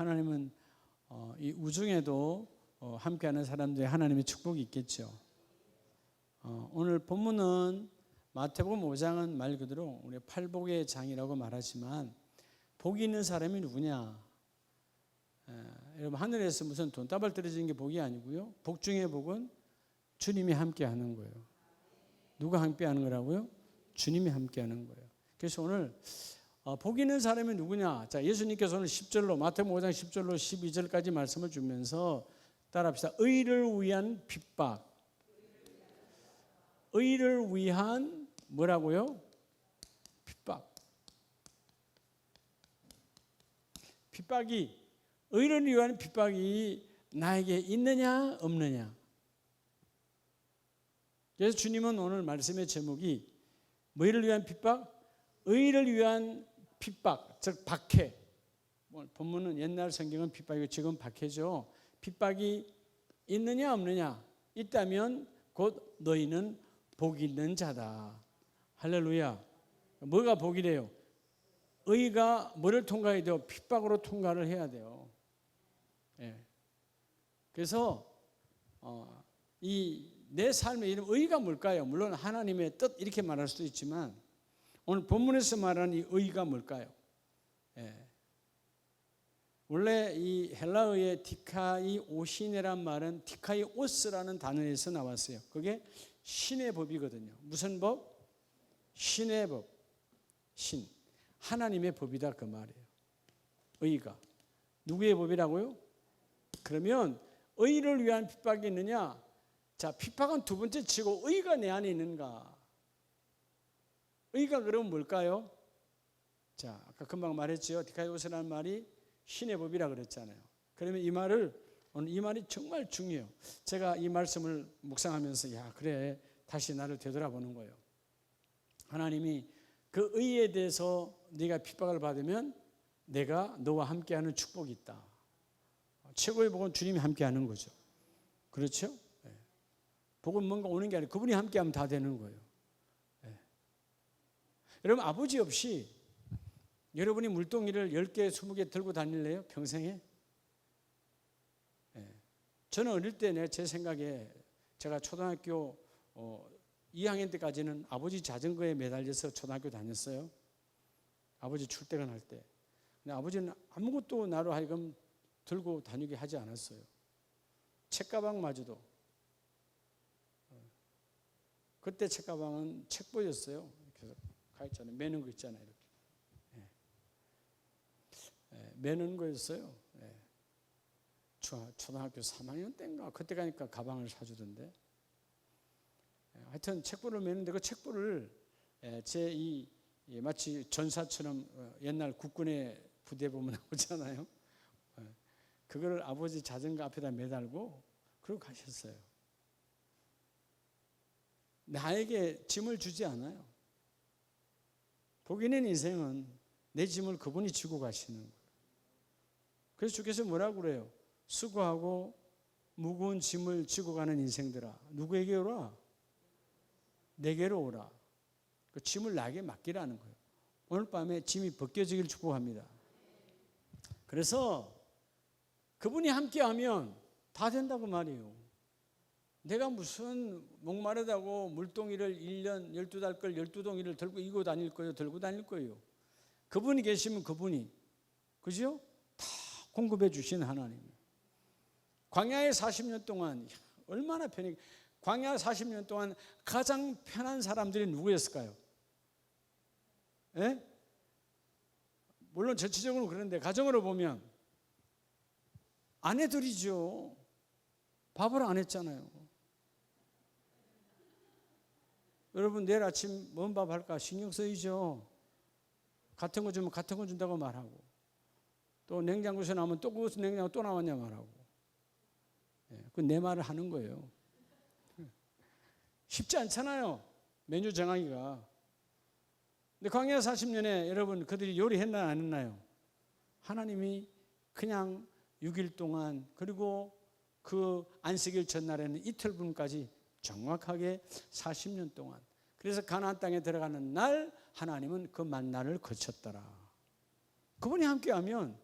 하나님은 이 우중에도 함께하는 사람들의 하나님의 축복이 있겠죠. 오늘 본문은 마태복음 5장은 말 그대로 우리 팔복의 장이라고 말하지만 복이 있는 사람이 누구냐? 여러분 하늘에서 무슨 돈다발 떨어지는 게 복이 아니고요. 복 중의 복은 주님이 함께하는 거예요. 누가 함께하는 거라고요? 주님이 함께하는 거예요. 그래서 오늘 복 있는 사람이 누구냐? 자, 예수님께서 오늘 10절로 마태복음 5장 10절로 12절까지 말씀을 주면서 따라합시다. 의를 위한 핍박. 의를 위한 뭐라고요? 핍박. 핍박이 의를 위한 핍박이 나에게 있느냐 없느냐. 그래서 주님은 오늘 말씀의 제목이 뭐를 위한 핍박? 의를 위한 핍박, 즉 박해. 본문은 옛날 성경은 핍박이고 지금 박해죠. 핍박이 있느냐 없느냐. 있다면 곧 너희는 복 있는 자다. 할렐루야. 뭐가 복이래요? 의가 뭐를 통과해야 돼요? 핍박으로 통과를 해야 돼요. 예. 그래서 이 내 삶의 이름 의가 뭘까요? 물론 하나님의 뜻 이렇게 말할 수도 있지만 오늘 본문에서 말하는 이 의가 뭘까요? 예. 원래 이 헬라어의 디카이오시네란 말은 디카이오스라는 단어에서 나왔어요. 그게 신의 법이거든요. 무슨 법? 신의 법. 신. 하나님의 법이다 그 말이에요. 의가. 누구의 법이라고요? 그러면 의를 위한 핍박이 있느냐? 자, 핍박은 두 번째 치고 의가 내 안에 있는가? 의가 그러면 뭘까요? 자, 아까 금방 말했죠. 디카이오스라는 말이 신의 법이라 그랬잖아요. 그러면 이 말을 오늘 이 말이 정말 중요해요. 제가 이 말씀을 묵상하면서 야, 그래. 다시 나를 되돌아보는 거예요. 하나님이 그 의에 대해서 네가 핍박을 받으면 내가 너와 함께하는 축복이 있다. 최고의 복은 주님이 함께하는 거죠. 그렇죠? 네. 복은 뭔가 오는 게 아니라 그분이 함께하면 다 되는 거예요. 네. 여러분 아버지 없이 여러분이 물동이를 10개, 20개 들고 다닐래요? 평생에? 네. 저는 어릴 때 제 생각에 제가 초등학교 2학년 때까지는 아버지 자전거에 매달려서 초등학교 다녔어요. 아버지 출퇴근할 때. 근데 아버지는 아무것도 나로 하여금 들고 다니게 하지 않았어요. 책가방마저도. 그때 책가방은 책보였어요. 그래서 가있잖아요. 매는 거 있잖아요. 이렇게. 매는 거였어요. 초등학교 3학년 때인가 그때 가니까 가방을 사주던데. 하여튼 책보를 매는데 그 책보를 마치 전사처럼 옛날 국군의 부대 보면 나오잖아요. 그걸 아버지 자전거 앞에다 매달고 그러고 가셨어요. 나에게 짐을 주지 않아요. 복 있는 인생은 내 짐을 그분이 지고 가시는 거예요. 그래서 주께서 뭐라고 그래요? 수고하고 무거운 짐을 지고 가는 인생들아, 누구에게 오라? 내게로 오라. 그 짐을 나에게 맡기라는 거예요. 오늘 밤에 짐이 벗겨지기를 축복합니다. 그래서 그분이 함께하면 다 된다고 말이에요. 내가 무슨 목마르다고 물동이를 1년 12달 걸 12동이를 들고 이고 다닐 거예요? 들고 다닐 거예요. 그분이 계시면 그분이, 그죠? 다 공급해 주신 하나님. 광야의 40년 동안 얼마나 편해. 광야 40년 동안 가장 편한 사람들이 누구였을까요? 예? 물론 전체적으로 그런데 가정으로 보면 아내들이죠. 밥을 안 했잖아요. 여러분 내일 아침 뭔 밥 할까 신경 쓰이죠. 같은 거 주면 같은 거 준다고 말하고 또 냉장고에서 나오면 또 그것은 냉장고 또 나왔냐 말하고. 그 내 말을 하는 거예요. 쉽지 않잖아요. 메뉴 정하기가. 근데 광야 40년에 여러분 그들이 요리했나 안 했나요? 하나님이 그냥 6일 동안 그리고 그 안식일 전날에는 이틀분까지 정확하게 40년 동안. 그래서 가나안 땅에 들어가는 날 하나님은 그 만나를 거쳤더라. 그분이 함께하면,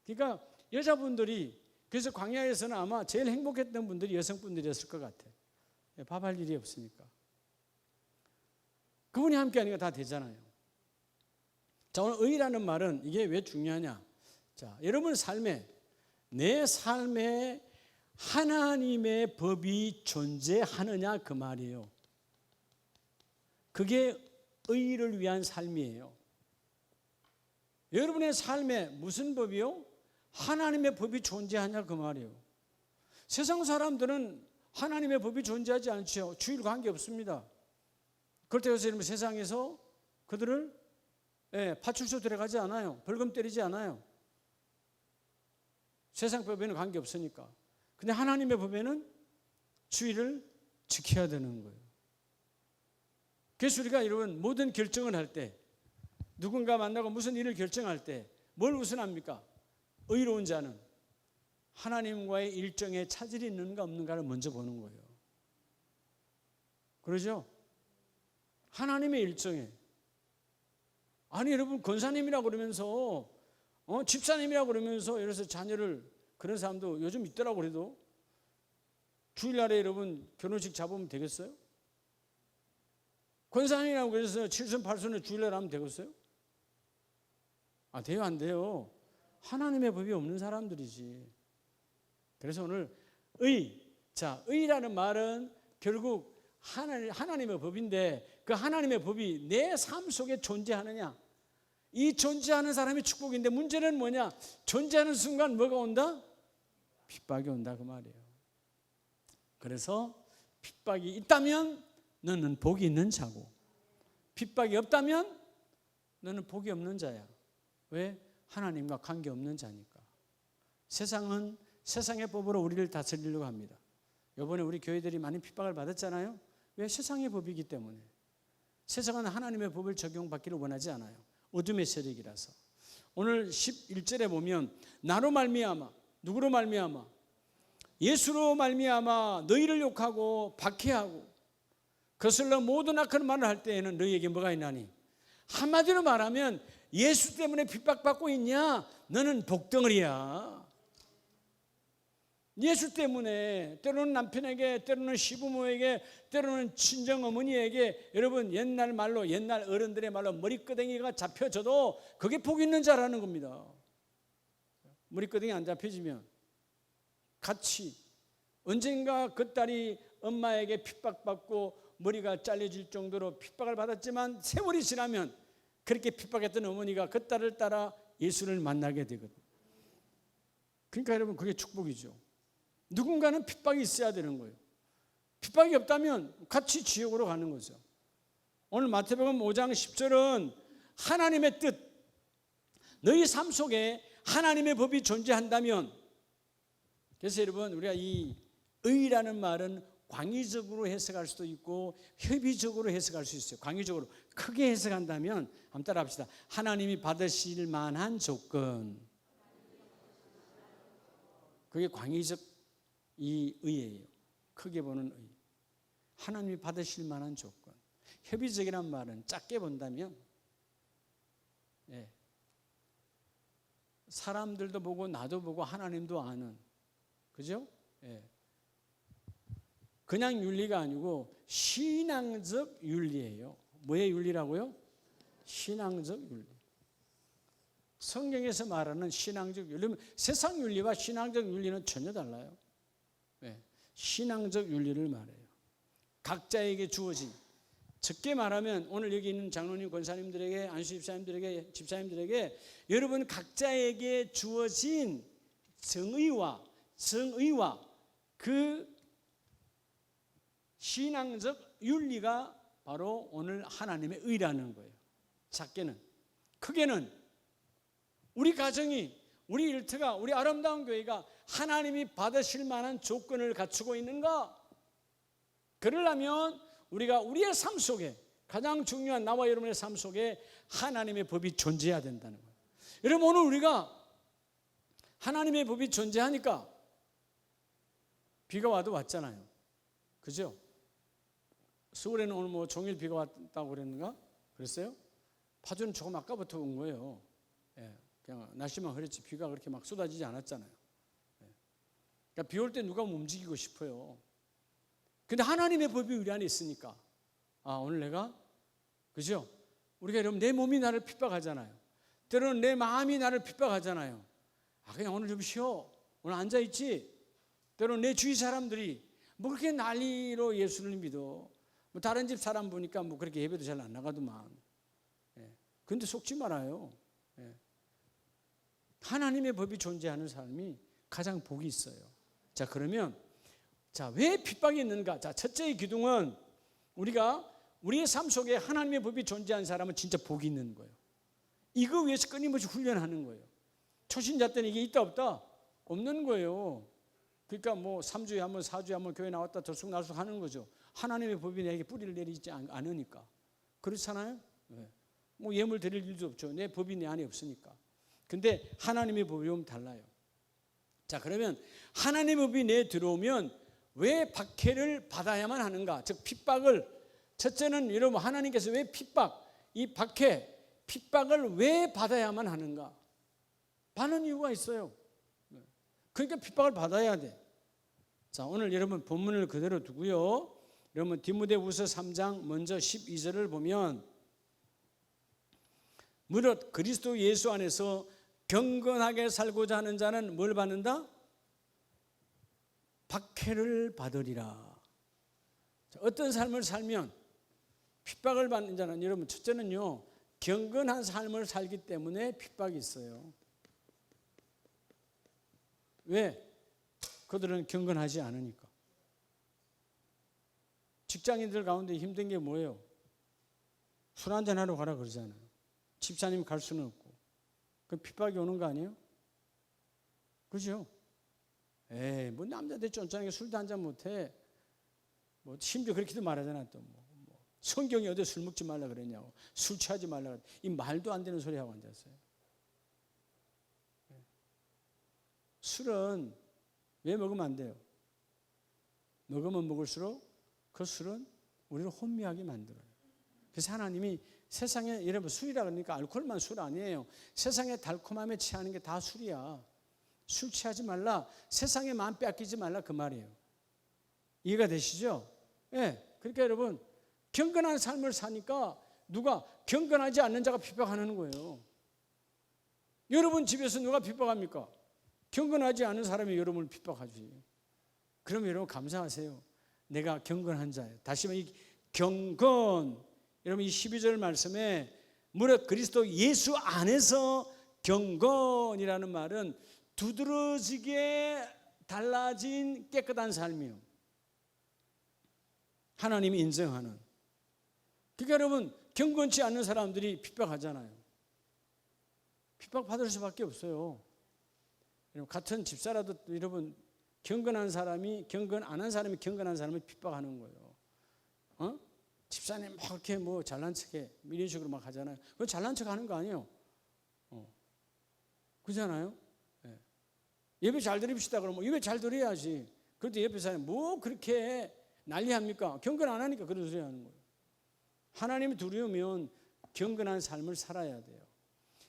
그러니까 여자분들이, 그래서 광야에서는 아마 제일 행복했던 분들이 여성분들이었을 것 같아. 밥할 일이 없으니까. 그분이 함께 하니까 다 되잖아요. 자, 오늘 의라는 말은 이게 왜 중요하냐? 자, 여러분 삶에, 내 삶에 하나님의 법이 존재하느냐 그 말이에요. 그게 의를 위한 삶이에요. 여러분의 삶에 무슨 법이요? 하나님의 법이 존재하냐 그 말이에요. 세상 사람들은 하나님의 법이 존재하지 않죠. 주일 관계 없습니다. 그렇다고 해서 여러분 세상에서 그들을 파출소 들어가지 않아요. 벌금 때리지 않아요. 세상 법에는 관계 없으니까. 근데 하나님의 법에는 주의를 지켜야 되는 거예요. 그래서 우리가 여러분 모든 결정을 할 때, 누군가 만나고 무슨 일을 결정할 때 뭘 우선합니까? 의로운 자는 하나님과의 일정에 차질이 있는가 없는가를 먼저 보는 거예요. 그러죠? 하나님의 일정에. 아니 여러분 권사님이라고 그러면서 집사님이라고 그러면서 예를 들어서 자녀를, 그런 사람도 요즘 있더라고. 그래도 주일날에 여러분 결혼식 잡으면 되겠어요? 권사님이라고 해서 7순 8순을 주일날 하면 되겠어요? 돼요 안 돼요? 하나님의 법이 없는 사람들이지. 그래서 오늘 의라는 말은 결국 하나님의 법인데, 그 하나님의 법이 내 삶 속에 존재하느냐, 이 존재하는 사람이 축복인데, 문제는 뭐냐? 존재하는 순간 뭐가 온다? 핍박이 온다 그 말이에요. 그래서 핍박이 있다면 너는 복이 있는 자고, 핍박이 없다면 너는 복이 없는 자야. 왜? 하나님과 관계없는 자니까. 세상은 세상의 법으로 우리를 다스리려고 합니다. 이번에 우리 교회들이 많이 핍박을 받았잖아요. 왜? 세상의 법이기 때문에. 세상은 하나님의 법을 적용받기를 원하지 않아요. 어둠의 세력이라서. 오늘 11절에 보면 나로 말미암아, 누구로 말미암아? 예수로 말미암아 너희를 욕하고 박해하고 거슬러 모든 악한 말을 할 때에는 너희에게 뭐가 있나니? 한마디로 말하면 예수 때문에 핍박받고 있냐? 너는 복덩어리야. 예수 때문에 때로는 남편에게, 때로는 시부모에게, 때로는 친정어머니에게, 여러분 옛날 말로, 옛날 어른들의 말로 머리끄댕이가 잡혀져도 그게 복 있는 자라는 겁니다. 머리끄댕이 안 잡혀지면 같이 언젠가 그 딸이 엄마에게 핍박받고 머리가 잘려질 정도로 핍박을 받았지만 세월이 지나면 그렇게 핍박했던 어머니가 그 딸을 따라 예수를 만나게 되거든요. 그러니까 여러분 그게 축복이죠. 누군가는 핍박이 있어야 되는 거예요. 핍박이 없다면 같이 지옥으로 가는 거죠. 오늘 마태복음 5장 10절은 하나님의 뜻, 너희 삶 속에 하나님의 법이 존재한다면, 그래서 여러분 우리가 이 의라는 말은 광의적으로 해석할 수도 있고 협의적으로 해석할 수 있어요. 광의적으로 크게 해석한다면 한번 따라 합시다. 하나님이 받으실 만한 조건. 그게 광의적 이 의예요. 크게 보는 의. 하나님이 받으실 만한 조건. 협의적이란 말은 작게 본다면 사람들도 보고 나도 보고 하나님도 아는, 그죠? 그냥 윤리가 아니고 신앙적 윤리예요. 뭐의 윤리라고요? 신앙적 윤리. 성경에서 말하는 신앙적 윤리, 세상 윤리와 신앙적 윤리는 전혀 달라요. 신앙적 윤리를 말해요. 각자에게 주어진, 적게 말하면 오늘 여기 있는 장로님, 권사님들에게, 안수 집사님들에게, 집사님들에게 여러분 각자에게 주어진 정의와 그 신앙적 윤리가 바로 오늘 하나님의 의라는 거예요. 작게는. 크게는 우리 가정이, 우리 일터가, 우리 아름다운 교회가 하나님이 받으실 만한 조건을 갖추고 있는가? 그러려면 우리가 우리의 삶 속에, 가장 중요한 나와 여러분의 삶 속에 하나님의 법이 존재해야 된다는 거예요. 여러분 오늘 우리가 하나님의 법이 존재하니까 비가 와도 왔잖아요. 그죠? 서울에는 오늘 뭐 종일 비가 왔다고 그랬는가? 그랬어요? 파주는 조금 아까부터 온 거예요. 그냥 날씨만 흐렸지 비가 그렇게 막 쏟아지지 않았잖아요. 그러니까 비 올 때 누가 움직이고 싶어요. 근데 하나님의 법이 우리 안에 있으니까 오늘 내가 그죠? 우리가 여러분 내 몸이 나를 핍박하잖아요. 때로는 내 마음이 나를 핍박하잖아요. 그냥 오늘 좀 쉬어. 오늘 앉아있지. 때로는 내 주위 사람들이 뭐 그렇게 난리로 예수를 믿어. 뭐 다른 집 사람 보니까 뭐 그렇게 예배도 잘 안 나가더만. 근데 속지 말아요. 하나님의 법이 존재하는 사람이 가장 복이 있어요. 자, 그러면 왜 핍박이 있는가? 자, 첫째의 기둥은 우리가 우리의 삶 속에 하나님의 법이 존재하는 사람은 진짜 복이 있는 거예요. 이거 위해서 끊임없이 훈련하는 거예요. 초신자 때는 이게 있다 없다? 없는 거예요. 그러니까 뭐 3주에 한 번, 4주에 한 번 교회 나왔다 들쑥날쑥 하는 거죠. 하나님의 법이 내게 뿌리를 내리지 않으니까. 그렇잖아요? 뭐 예물 드릴 일도 없죠. 내 법이 내 안에 없으니까. 근데 하나님의 법이 오면 달라요. 자, 그러면 하나님의 법이 내에 들어오면 왜 박해를 받아야만 하는가? 즉 핍박을, 첫째는 여러분 하나님께서 왜 이 박해, 핍박을 왜 받아야만 하는가? 받는 이유가 있어요. 그러니까 핍박을 받아야 돼. 자, 오늘 여러분 본문을 그대로 두고요. 여러분 디모데후서 3장 먼저 12절을 보면 무릇 그리스도 예수 안에서 경건하게 살고자 하는 자는 뭘 받는다? 박해를 받으리라. 자, 어떤 삶을 살면 핍박을 받는 자는 여러분 첫째는요, 경건한 삶을 살기 때문에 핍박이 있어요. 왜? 그들은 경건하지 않으니까. 직장인들 가운데 힘든 게 뭐예요? 술 한잔하러 가라 그러잖아요. 집사님 갈 수는 없고. 그럼 핍박이 오는 거 아니에요? 그죠? 뭐 남자들 쫀쫀하게 술도 한잔 못해. 뭐 심지어 그렇게도 말하잖아. 또 뭐. 성경이 어디 술 먹지 말라 그랬냐고. 술 취하지 말라 그랬. 이 말도 안 되는 소리 하고 앉았어요. 술은 왜 먹으면 안 돼요? 먹으면 먹을수록 그 술은 우리를 혼미하게 만들어요. 그래서 하나님이 세상에 여러분 술이라 그러니까 알코올만 술 아니에요. 세상의 달콤함에 취하는 게 다 술이야. 술 취하지 말라. 세상의 마음 빼앗기지 말라 그 말이에요. 이해가 되시죠? 그러니까 여러분 경건한 삶을 사니까 누가 경건하지 않는 자가 핍박하는 거예요. 여러분 집에서 누가 핍박합니까? 경건하지 않은 사람이 여러분을 핍박하지. 그럼 여러분 감사하세요. 내가 경건한 자예요. 다시 말해 경건. 여러분 이 12절 말씀에 무릇 그리스도 예수 안에서 경건이라는 말은 두드러지게 달라진 깨끗한 삶이에요. 하나님이 인정하는. 그러니까 여러분 경건치 않는 사람들이 핍박하잖아요. 핍박받을 수밖에 없어요. 여러분 같은 집사라도 여러분 경건한 사람이 경건 안 한 사람이 경건한 사람을 핍박하는 거예요. 집사님 막 이렇게 뭐 잘난 척해 이런 식으로 막 하잖아요. 그건 잘난 척하는 거 아니에요. 그렇잖아요. 예배 잘 드립시다 그러면 예배 잘 드려야지. 그런데 옆에 사람이 뭐 그렇게 난리합니까? 경건 안 하니까 그런 소리 하는 거예요. 하나님이 두려우면 경건한 삶을 살아야 돼요.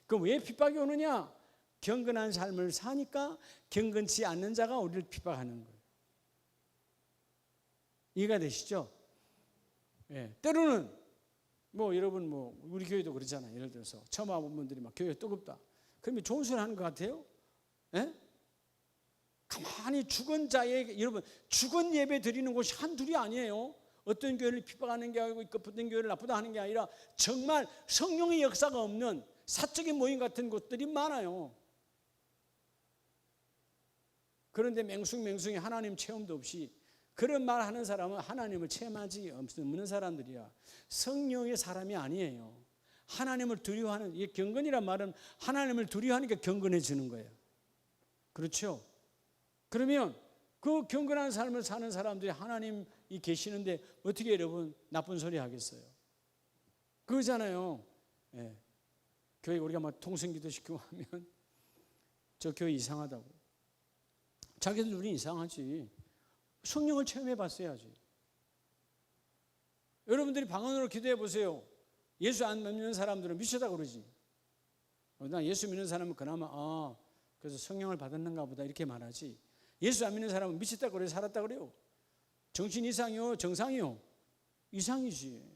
그럼 왜 핍박이 오느냐? 경건한 삶을 사니까 경건치 않는 자가 우리를 핍박하는 거예요. 이해가 되시죠? 때로는 뭐 여러분 뭐 우리 교회도 그러잖아요. 예를 들어서 처음 와본 분들이 막 교회 뜨겁다. 그러면 좋은 소리 하는 것 같아요? 가만히 죽은 자의 여러분 죽은 예배 드리는 곳이 한둘이 아니에요. 어떤 교회를 핍박하는 게 아니고 어떤 교회를 나쁘다 하는 게 아니라 정말 성령의 역사가 없는 사적인 모임 같은 곳들이 많아요. 그런데 맹숭맹숭이 하나님 체험도 없이 그런 말 하는 사람은 하나님을 체험하지 없는 사람들이야. 성령의 사람이 아니에요. 하나님을 두려워하는, 이 경건이란 말은 하나님을 두려워하니까 경건해지는 거예요. 그렇죠? 그러면 그 경건한 삶을 사는 사람들이 하나님이 계시는데 어떻게 여러분 나쁜 소리 하겠어요? 그러잖아요. 교회 우리가 막 통성기도 시키고 하면 저 교회 이상하다고. 자기들 우리 이상하지. 성령을 체험해 봤어야지. 여러분들이 방언으로 기도해 보세요. 예수 안 믿는 사람들은 미쳤다고 그러지. 나 예수 믿는 사람은 그나마 그래서 성령을 받았는가 보다 이렇게 말하지, 예수 안 믿는 사람은 미쳤다 그래 살았다 그래요. 정신 이상이요 정상이요? 이상이지.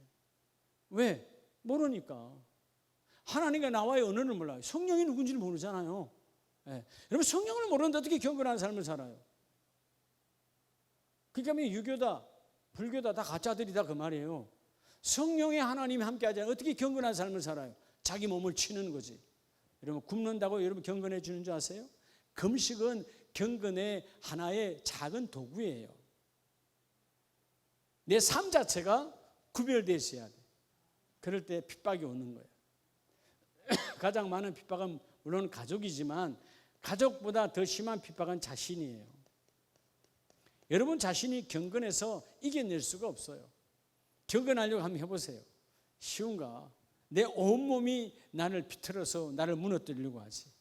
왜? 모르니까. 하나님과 나와의 언어를 몰라요. 성령이 누군지를 모르잖아요. 예. 여러분 성령을 모르는데 어떻게 경건한 삶을 살아요? 그러니까 유교다 불교다 다 가짜들이다 그 말이에요. 성령의 하나님이 함께하지 않으면 어떻게 경건한 삶을 살아요? 자기 몸을 치는 거지. 여러분 굶는다고 여러분 경건해 주는 줄 아세요? 금식은 경건의 하나의 작은 도구예요. 내 삶 자체가 구별되어 있어야 돼. 그럴 때 핍박이 오는 거예요. 가장 많은 핍박은 물론 가족이지만 가족보다 더 심한 핍박은 자신이에요. 여러분 자신이 경건해서 이겨낼 수가 없어요. 경건하려고 한번 해보세요. 쉬운가? 내 온몸이 나를 비틀어서 나를 무너뜨리려고 하지.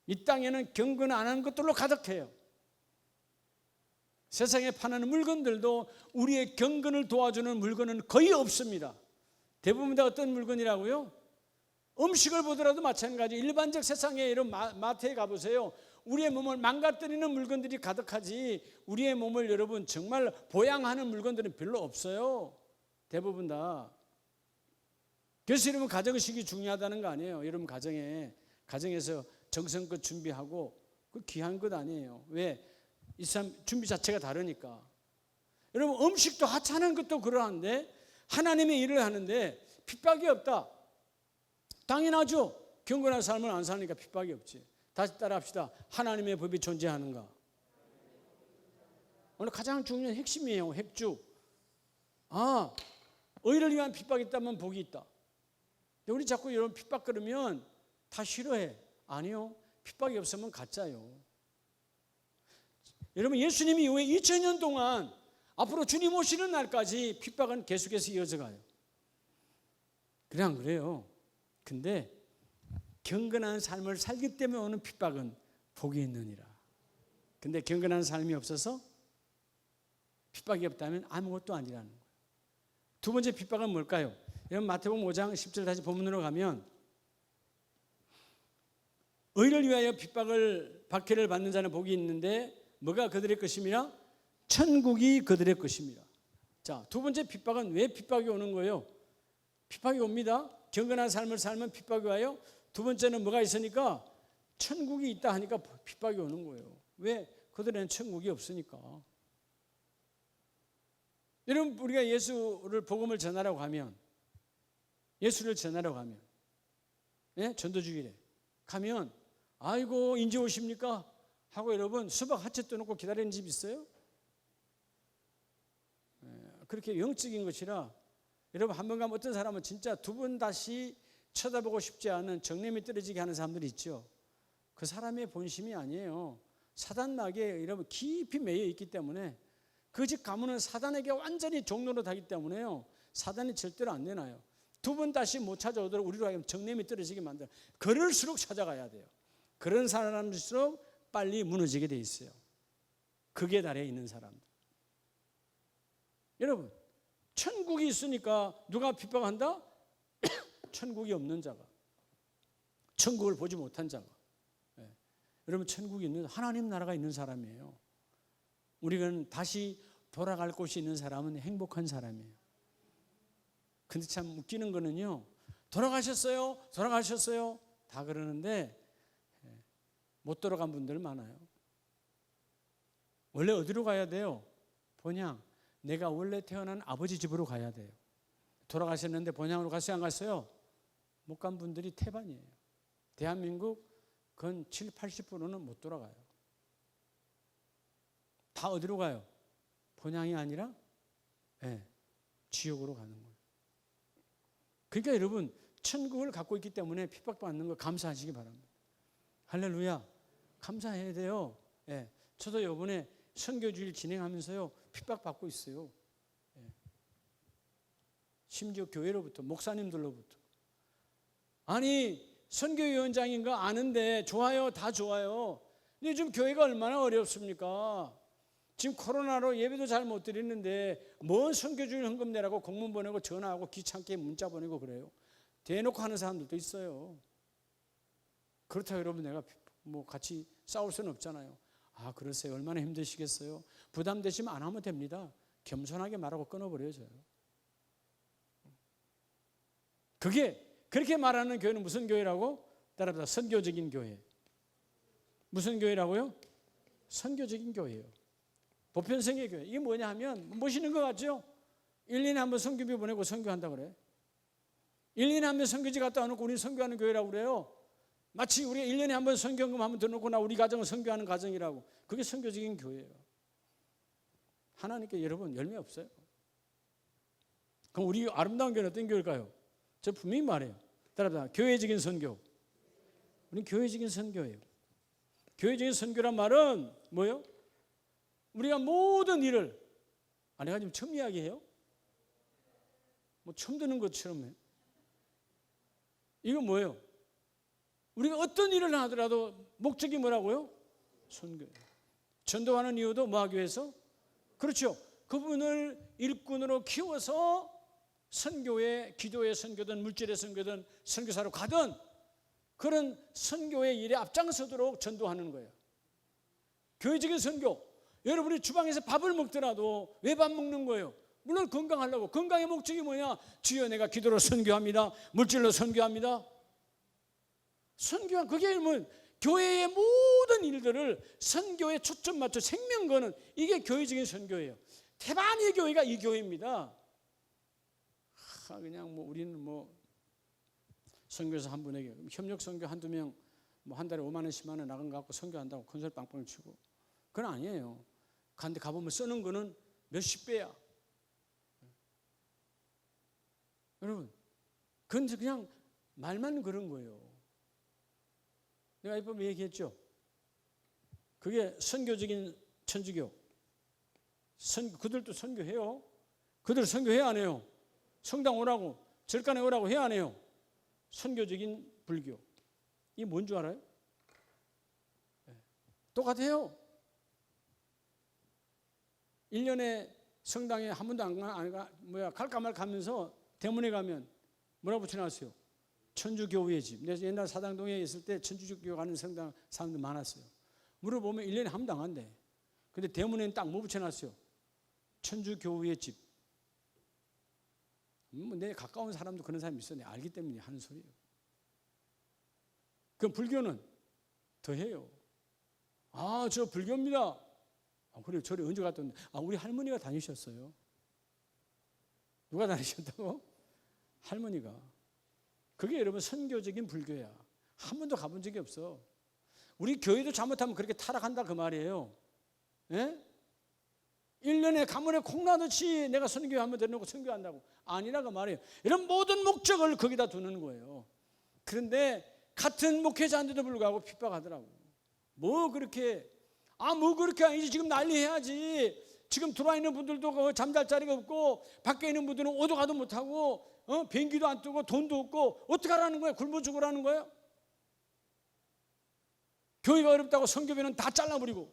이 땅에는 경건 안 하는 것들로 가득해요. 세상에 파는 물건들도 우리의 경건을 도와주는 물건은 거의 없습니다. 대부분 다 어떤 물건이라고요? 음식을 보더라도 마찬가지. 일반적 세상에 이런 마트에 가보세요. 우리의 몸을 망가뜨리는 물건들이 가득하지 우리의 몸을 여러분 정말 보양하는 물건들은 별로 없어요. 대부분 다. 그래서 여러분 가정식이 중요하다는 거 아니에요. 여러분 가정에서 정성껏 준비하고 그 귀한 것 아니에요. 왜? 이 사람 준비 자체가 다르니까. 여러분 음식도 하찮은 것도 그러한데 하나님의 일을 하는데 핍박이 없다. 당연하죠. 경건한 삶을 안 사니까 핍박이 없지. 다시 따라합시다. 하나님의 법이 존재하는가? 오늘 가장 중요한 핵심이에요. 핵주. 의를 위한 핍박이 있다면 복이 있다. 근데 우리 자꾸 이런 핍박 그러면 다 싫어해. 아니요. 핍박이 없으면 가짜요. 여러분 예수님이 이후에 2000년 동안 앞으로 주님 오시는 날까지 핍박은 계속해서 이어져가요. 그래 안 그래요? 근데 경건한 삶을 살기 때문에 오는 핍박은 복이 있느니라. 근데 경건한 삶이 없어서 핍박이 없다면 아무것도 아니라는 거예요. 두 번째 핍박은 뭘까요? 여러분 마태복음 5장 10절 다시 본문으로 가면 의를 위하여 박해를 받는 자는 복이 있는데 뭐가 그들의 것임이라? 천국이 그들의 것입니다. 자, 두 번째 핍박은 왜 핍박이 오는 거예요? 핍박이 옵니다. 경건한 삶을 살면 핍박이 와요. 두 번째는 뭐가 있으니까? 천국이 있다 하니까 핍박이 오는 거예요. 왜? 그들에는 천국이 없으니까. 여러분 우리가 예수를 복음을 전하라고 하면 예수를 전하라고 하면 전도주일에 가면 아이고 인제 오십니까? 하고 여러분 수박 하체 떠놓고 기다리는 집 있어요? 그렇게 영적인 것이라 여러분 한 번 가면 어떤 사람은 진짜 두 번 다시 쳐다보고 싶지 않은 정념이 떨어지게 하는 사람들이 있죠. 그 사람의 본심이 아니에요. 사단막에 여러분 깊이 매여 있기 때문에 그 집 가면은 사단에게 완전히 종로로 타기 때문에요. 사단이 절대로 안 내놔요. 두 번 다시 못 찾아오도록 우리로 하여금 정념이 떨어지게 만들어. 그럴수록 찾아가야 돼요. 그런 사람일수록 빨리 무너지게 돼 있어요. 극의 달에 있는 사람들. 여러분 천국이 있으니까 누가 핍박한다? 천국이 없는 자가, 천국을 보지 못한 자가. 여러분 천국이 있는 하나님 나라가 있는 사람이에요. 우리는 다시 돌아갈 곳이 있는 사람은 행복한 사람이에요. 근데 참 웃기는 거는요, 돌아가셨어요 다 그러는데 못 돌아간 분들 많아요. 원래 어디로 가야 돼요? 본향. 내가 원래 태어난 아버지 집으로 가야 돼요. 돌아가셨는데 본향으로 갔어요 안 갔어요? 못 간 분들이 태반이에요. 대한민국 건 7, 80%는 못 돌아가요. 다 어디로 가요? 본향이 아니라 지옥으로 가는 거예요. 그러니까 여러분 천국을 갖고 있기 때문에 핍박받는 거 감사하시기 바랍니다. 할렐루야. 감사해야 돼요. 저도 이번에 선교주일 진행하면서요 핍박받고 있어요. 심지어 교회로부터 목사님들로부터 아니 선교위원장인가 아는데 좋아요 다 좋아요. 근데 요즘 교회가 얼마나 어렵습니까? 지금 코로나로 예배도 잘 못 드리는데 뭔 선교주일 헌금 내라고 공문 보내고 전화하고 귀찮게 문자 보내고 그래요. 대놓고 하는 사람들도 있어요. 그렇다고 여러분 내가 뭐 같이 싸울 수는 없잖아요. 아, 그러세요. 얼마나 힘드시겠어요. 부담되시면 안 하면 됩니다. 겸손하게 말하고 끊어버려져요. 그렇게 말하는 교회는 무슨 교회라고? 따라합니다. 선교적인 교회. 무슨 교회라고요? 선교적인 교회예요. 보편성의 교회. 이게 뭐냐 하면 모시는 것 같죠? 1년에 한 번 선교비 보내고 선교한다고 그래. 1년에 한 번 선교지 갔다 와놓고 우리 선교하는 교회라고 그래요. 마치 우리가 1년에 한 번 선교금 한번 들어놓고 나 우리 가정은 선교하는 가정이라고. 그게 선교적인 교회예요. 하나님께 여러분 열매 없어요. 그럼 우리 아름다운 교회는 어떤 교회일까요? 저 분명히 말해요. 따라합니다. 교회적인 선교. 우리는 교회적인 선교예요. 교회적인 선교란 말은 뭐예요? 우리가 모든 일을, 내가 지금 처음 이야기해요? 뭐 처음 듣는 것처럼 해. 이건 뭐예요? 우리가 어떤 일을 하더라도 목적이 뭐라고요? 선교예요. 전도하는 이유도 뭐 하기 위해서? 그렇죠. 그분을 일꾼으로 키워서 선교에, 기도의 선교든 물질의 선교든 선교사로 가든 그런 선교의 일에 앞장서도록 전도하는 거예요. 교회적인 선교. 여러분이 주방에서 밥을 먹더라도 왜 밥 먹는 거예요? 물론 건강하려고. 건강의 목적이 뭐냐? 주여 내가 기도로 선교합니다. 물질로 선교합니다. 선교한 그게 뭐 교회의 모든 일들을 선교에 초점 맞춰 생명 거는 이게 교회적인 선교예요. 태반의 교회가 이 교회입니다. 그냥 뭐 우리는 뭐 선교사 한 분에게 협력 선교 한두 명 뭐 한 달에 5만 원, 10만 원 나간 거 갖고 선교한다고 큰소리 빵빵 치고 그건 아니에요. 근데 가보면 쓰는 거는 몇십 배야. 여러분, 그건 그냥 말만 그런 거예요. 내가 이번에 얘기했죠. 그게 선교적인 천주교. 그들도 선교해요. 그들 선교해야 안 해요? 성당 오라고, 절간에 오라고 해야 안 해요? 선교적인 불교. 이게 뭔 줄 알아요? 똑같아요. 1년에 성당에 한 번도 안 가, 갈까 말까 하면서 대문에 가면 뭐라고 붙여놨어요? 천주교회의 집. 내가 옛날 사당동에 있을 때 천주교 가는 성당 사람들 많았어요. 물어보면 1년에 한 번도 안 간대. 근데 대문에는 딱 뭐 붙여놨어요? 천주교회의 집. 내 가까운 사람도 그런 사람이 있어. 내가 알기 때문에 하는 소리예요. 그럼 불교는 더 해요. 저 불교입니다. 그래요. 저를 언제 갔다 왔는데? 우리 할머니가 다니셨어요. 누가 다니셨다고? 할머니가. 그게 여러분 선교적인 불교야. 한 번도 가본 적이 없어. 우리 교회도 잘못하면 그렇게 타락한다 그 말이에요. 예? 1년에 가문에 콩나듯이 내가 선교회 한번 데려놓고 선교한다고. 아니라 그 말이에요. 이런 모든 목적을 거기다 두는 거예요. 그런데 같은 목회자인데도 불구하고 핍박하더라고. 뭐 그렇게 아니지. 지금 난리해야지. 지금 들어와 있는 분들도 잠잘 자리가 없고 밖에 있는 분들은 오도 가도 못하고 비행기도 안 뜨고 돈도 없고 어떻게 하라는 거예요? 굶어 죽으라는 거예요? 교회가 어렵다고 선교비는 다 잘라버리고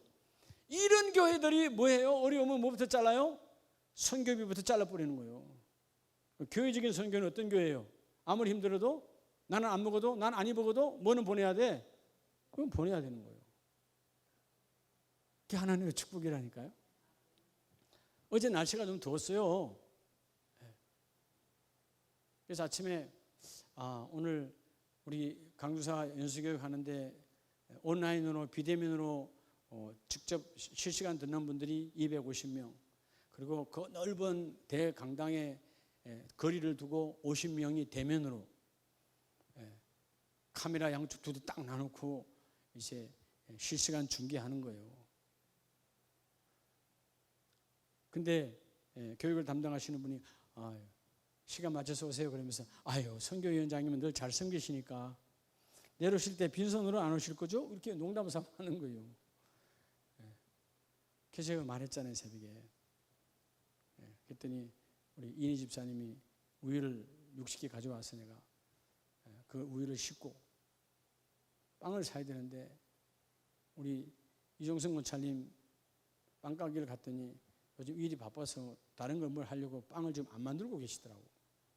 이런 교회들이 뭐예요? 어려우면 뭐부터 잘라요? 선교비부터 잘라버리는 거예요. 교회적인 선교는 어떤 교회예요? 아무리 힘들어도 나는 안 먹어도 난 안 입어도 뭐는 보내야 돼? 그럼 보내야 되는 거예요. 그게 하나님의 축복이라니까요. 어제 날씨가 좀 더웠어요. 그래서 아침에 오늘 우리 강주사 연수교육 하는데 온라인으로 비대면으로 직접 실시간 듣는 분들이 250명 그리고 그 넓은 대강당에 거리를 두고 50명이 대면으로 카메라 양쪽 두 대 딱 나놓고 이제 실시간 중계하는 거예요. 근데 교육을 담당하시는 분이 시간 맞춰서 오세요 그러면서 선교위원장님은 늘 잘 섬기시니까 내려오실 때 빈손으로 안 오실 거죠? 이렇게 농담 삼아 하는 거예요. 그래서 제가 말했잖아요 새벽에. 그랬더니 우리 이니 집사님이 우유를 60개 가져와서 내가 그 우유를 씻고 빵을 사야 되는데 우리 이종성 권사님 빵가게를 갔더니 요즘 일이 바빠서 다른 걸 뭘 하려고 빵을 지금 안 만들고 계시더라고.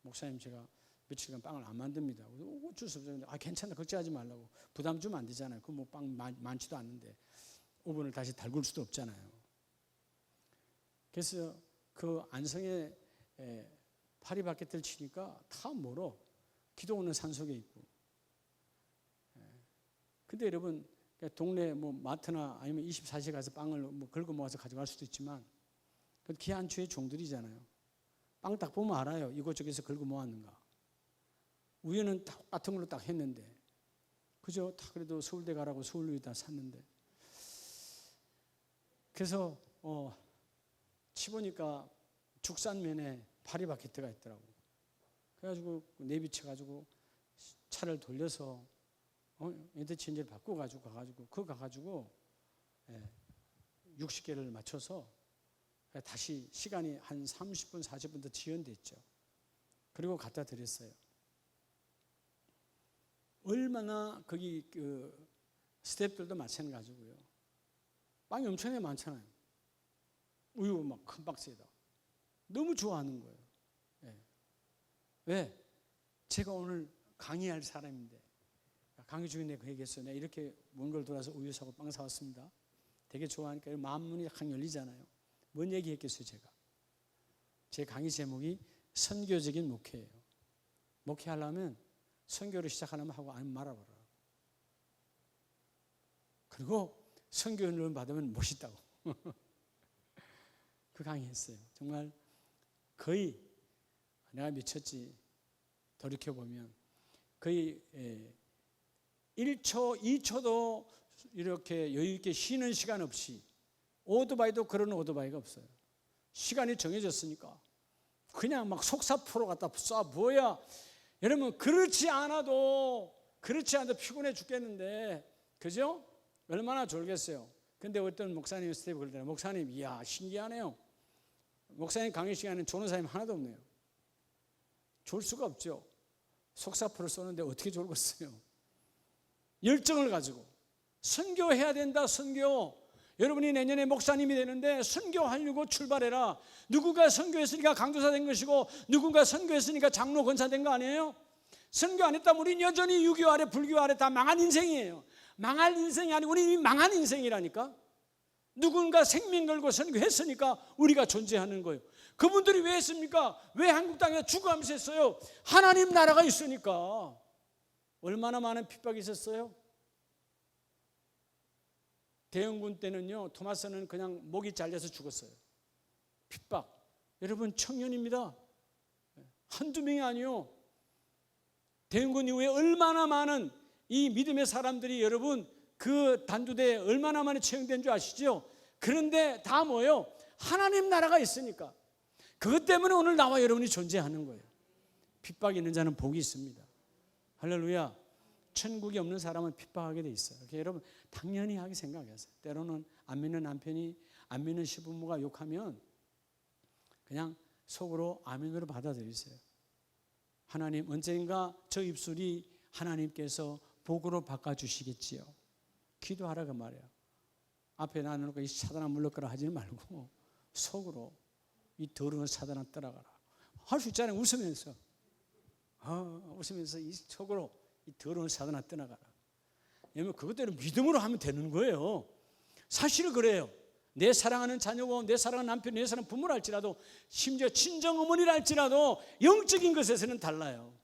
목사님 제가 며칠간 빵을 안 만듭니다. 어쩔 수 없어요. 괜찮아, 걱정하지 말라고. 부담 주면 안 되잖아요. 그 뭐 빵 많지도 않는데 오븐을 다시 달굴 수도 없잖아요. 그래서 그 안성에 파리바게트를 치니까 다 멀어. 기도 오는 산속에 있고. 근데 여러분, 동네 뭐 마트나 아니면 24시에 가서 빵을 뭐 긁어 모아서 가져갈 수도 있지만, 그 기한주의 종들이잖아요. 빵 딱 보면 알아요. 이곳저곳에서 긁어 모았는가. 우유는 똑같은 걸로 딱 했는데, 그죠? 다 그래도 서울대 가라고 서울우유 다 샀는데. 그래서 치보니까 죽산면에 파리바게트가 있더라고. 그래가지고 내비쳐가지고 차를 돌려서 엔터체인지를 바꿔가지고 가가지고 60개를 맞춰서 다시 시간이 한 30분 40분 더 지연됐죠. 그리고 갖다 드렸어요. 얼마나 거기 그 스태프들도 마찬가지고요. 빵이 엄청나게 많잖아요. 우유 막 큰 박스에다 너무 좋아하는 거예요. 왜? 제가 오늘 강의할 사람인데, 강의 중에 내가 그 얘기했어요. 내가 이렇게 먼 걸 돌아서 우유 사고 빵 사왔습니다. 되게 좋아하니까 마음문이 약간 열리잖아요. 뭔 얘기했겠어요, 제가? 제 강의 제목이 선교적인 목회예요. 목회하려면 선교를 시작하려면 하고 아니면 말아버려. 그리고 선교를 받으면 멋있다고. 그 강의했어요. 정말 거의 내가 미쳤지. 돌이켜보면 거의 1초, 2초도 이렇게 여유있게 쉬는 시간 없이, 오토바이도 그런 오토바이가 없어요. 시간이 정해졌으니까 그냥 막 속사포로 갖다 쏴 부어야, 여러분 그렇지 않아도 피곤해 죽겠는데, 그죠? 얼마나 졸겠어요. 근데 어떤 목사님 스텝이 그러더라고요. 목사님, 이야 신기하네요. 목사님 강의 시간에는 조는 사람이 하나도 없네요. 졸 수가 없죠. 속사포를 쏘는데 어떻게 졸겠어요? 열정을 가지고 선교해야 된다. 선교. 여러분이 내년에 목사님이 되는데 선교하려고 출발해라. 누군가 선교했으니까 강도사 된 것이고, 누군가 선교했으니까 장로 권사 된 거 아니에요? 선교 안 했다면 우리는 여전히 유교 아래 불교 아래 다 망한 인생이에요. 망할 인생이 아니고 우리 이미 망한 인생이라니까. 누군가 생명 걸고 선교했으니까 우리가 존재하는 거예요. 그분들이 왜 했습니까? 왜 한국 땅에 죽어가면서 했어요? 하나님 나라가 있으니까. 얼마나 많은 핍박이 있었어요? 대영군 때는요, 토마스는 그냥 목이 잘려서 죽었어요. 핍박. 여러분 청년입니다. 한두 명이 아니요. 대영군 이후에 얼마나 많은 이 믿음의 사람들이 여러분 그 단두대에 얼마나 많이 채용된 줄 아시죠? 그런데 다 뭐예요? 하나님 나라가 있으니까. 그것 때문에 오늘 나와 여러분이 존재하는 거예요. 핍박이 있는 자는 복이 있습니다. 할렐루야. 천국이 없는 사람은 핍박하게 돼 있어요. 여러분 당연히 하게 생각하세요. 때로는 안 믿는 남편이, 안 믿는 시부모가 욕하면 그냥 속으로 아멘으로 받아들이세요. 하나님 언젠가 저 입술이 하나님께서 복으로 바꿔주시겠지요. 기도하라 그 말이에요. 앞에 나누고 이 사단아 물러가라 하지 말고 속으로 이 더러운 사단아 떠나가라. 할 수 있잖아요. 웃으면서. 웃으면서 이 속으로 이 더러운 사단아 떠나가라. 왜냐면 그것대로 믿음으로 하면 되는 거예요. 사실은 그래요. 내 사랑하는 자녀고 내 사랑하는 남편, 내 사랑하는 부모라 할지라도, 심지어 친정어머니라 할지라도 영적인 것에서는 달라요.